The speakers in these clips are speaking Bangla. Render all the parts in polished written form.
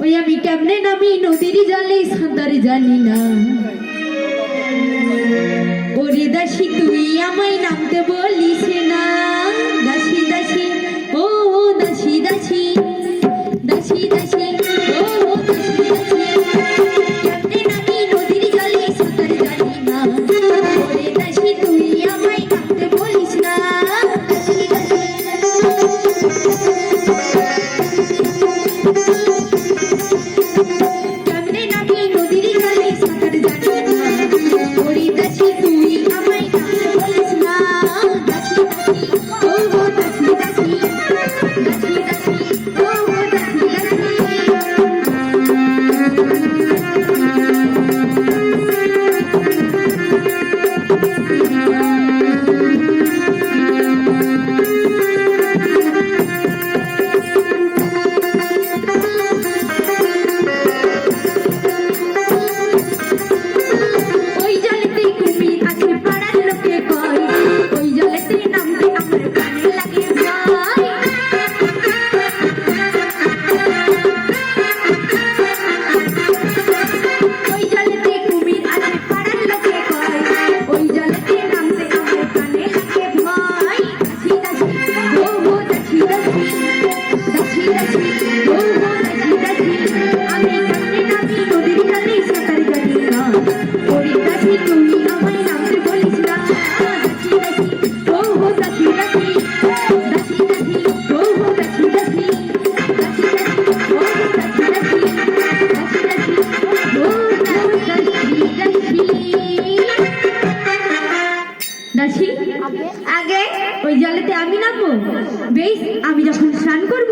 ওই আমি কেমনে নামি নদীর জলে সাঁতার জানি না। ওরে দাসী তুই আমায় নামতে বলিস না। দাসী দাসী ও দাসী দাসী দাসী দাসী ও দাসী দাসী কেমনে নামি নদীর জলে সাঁতার জানি না। ওরে দাসী তুই আমায় নামতে বলিস না। দাসী দাসী আগে ওই জলেতে আমি নামবো। বেশ, আমি যখন স্নান করব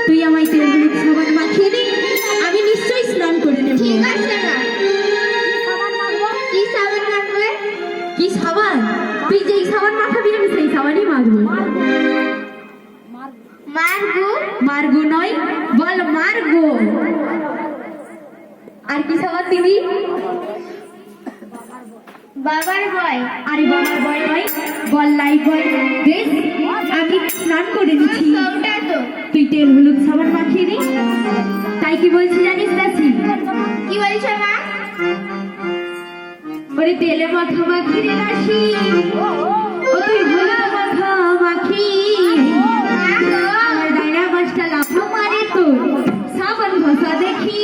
তুই আমায় তেল হলুদ সাবান মাখিয়ে দে, আমি নিশ্চয়ই স্নান করে নেব। ঠিক আছে না। কি সাবান মাখবে? কি সাবান? তুই যেই সাবান মাখাবি আমি সেই সাবানই মাখবো। মারগো? মারগো নয়, বল মারগো। আর কি সাবান দিবি? বাবার বয়। আরে বাবার বয় নয়, বল লাইফ বয়। বেশ, আমি স্নান করে নিচ্ছি, সবটা তো। তুই তেল হলুদ সাবান মাখিয়ে দে। তাই কি বলছি জানিস দাসি? কি বলছো মা? ওরে তেলে মাখা মাখি রে দাসি, ও তুই হলুদ মাখা মাখি। আমার ডাইনা মাছটা লাফা মারে তো সাবান ঘষা দেখি।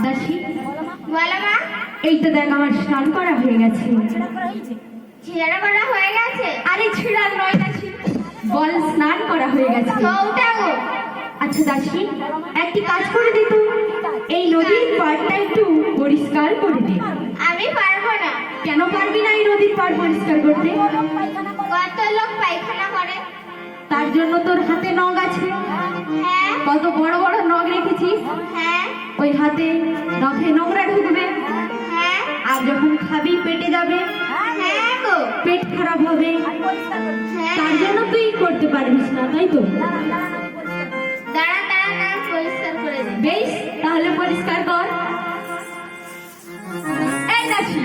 দাসী, বলো মা। এই তো দেখ আমার স্নান করা হয়ে গেছে। ছেঁড়া করা হয়ে গেছে? আরে ছিড়া নয় দাসী, বল স্নান করা হয়ে গেছে। বউটা গো। আচ্ছা দাসী, একটি কাজ করে দে তো, এই নদীর পাড়টা একটু পরিষ্কার করে দে। আমি পারবো না। কেন পারবি না এই নদীর পাড় পরিষ্কার করতে? কত লোক পায়খানা করে। তার জন্য তোর হাতে নখ আছে। হ্যাঁ কত বড় বড় নখ রেখেছিস, হ্যাঁ ওই হাতে নখে নোংরা ঢুকবে, হ্যাঁ আর যখন খাবি পেটে যাবে, হ্যাঁ গো। পেট খারাপ হবে। হ্যাঁ। তার জন্য তুই করতে পারবিস না, তাই তো? দাঁড়া দাঁড়া দাঁড়া, পরিষ্কার করে দিই। বেশ, তাহলে পরিষ্কার কর। এই দাসী,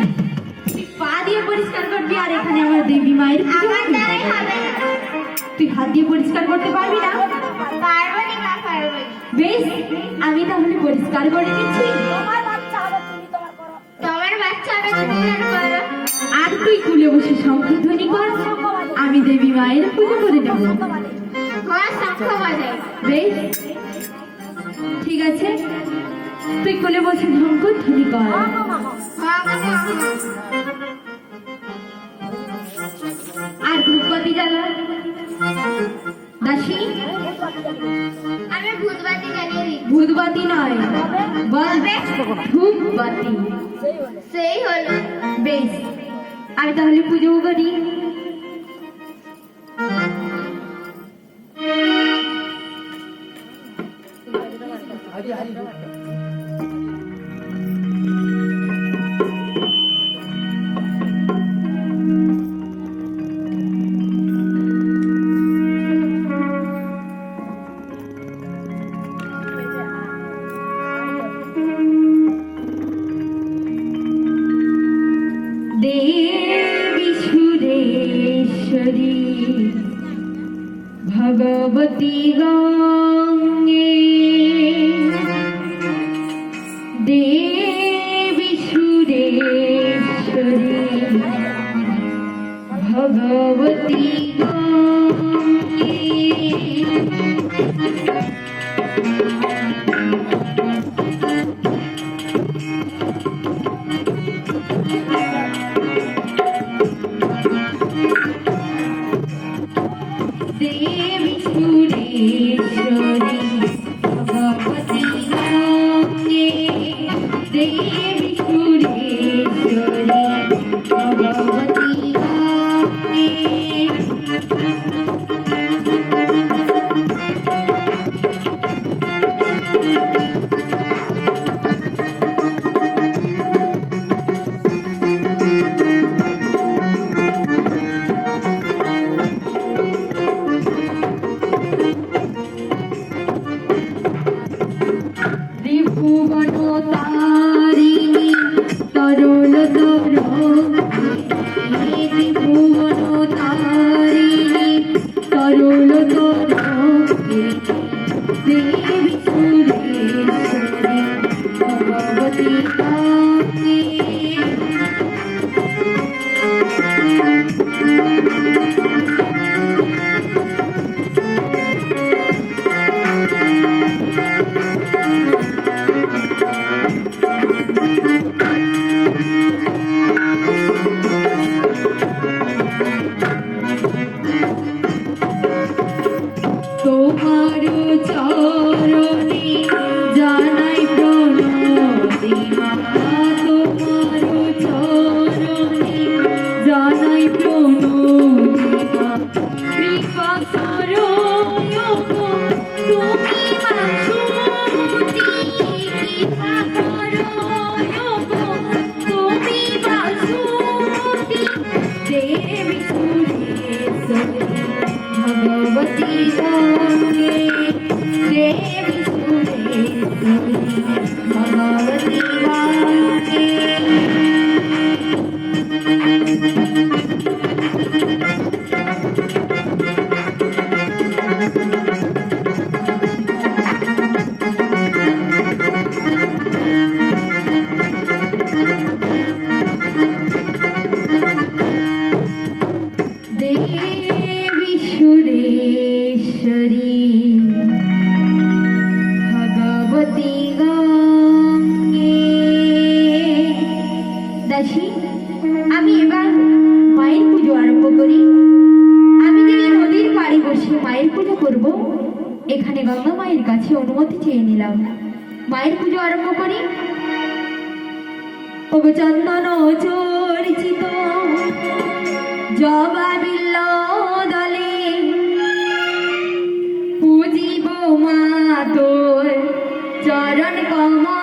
তুই পা দিয়ে পরিষ্কার করবি, আর এখানে আমার দেবী মায়ের পুজো আমার করবি। দ্বারাই হবে না। তুই হাত দিয়ে পরিষ্কার করতে পারবি না? পারবো না মা, পারবো না। বেশ, আমি তাহলে পরিষ্কার করে দিচ্ছি। তোমার বাচ্চা হবে, তুমি আর করো। আর তুই কুলে বসে সংকীর্তনী কর, আমি দেবী মায়ের পুজো করে দেব। হ্যাঁ, শঙ্খ বাজাই। বেশ, ঠিক আছে, তুই কুলে বসে সংকীর্তনী কর। হ্যাঁ গো, হ্যাঁ। আর ধূপবাতি জ্বালা। দাসী, আমি ভূতবাতি জ্বালিয়ে দিই। ভূতবাতি নয়, বল ধূপবাতি। সেই হলো। বেশ, আমি তাহলে পুজো করি। দেবী সুরেশ্বরী ভগবতী গঙ্গে, দেবী সুরেশ্বরী ভগবতী গঙ্গে। দেবী সুরেশ্বরী ভগবতী গঙ্গে, দেবী সুরেশ্বরী ভগবতী গঙ্গে। ত্রিভুবন তারিণী তরল তরঙ্গে, ত্রিভুবন তারিণী তরল তরঙ্গে, দেবী সুরেশ্বরী ভগবতী গঙ্গে। তোমার চরণে জানাই প্রণতি মা, তোমার চরণে জানাই প্রণতি মা। কৃপা করো গো, তুমি বাসুমতী, কৃপা করো গো, তুমি বাসুমতী, দেবী সুরেশ্বরী ভগবতী গঙ্গে, দেবী সুরেশ্বরী ভগবতী গঙ্গে। গঙ্গা মায়ের কাছে অনুমতি চেয়ে নিলাম। মায়ের পুজো আরম্ভ করি। ওগো চন্দন চর্চিত জবা বিল্ল দলে পুজিব মা তোর চরণ কমল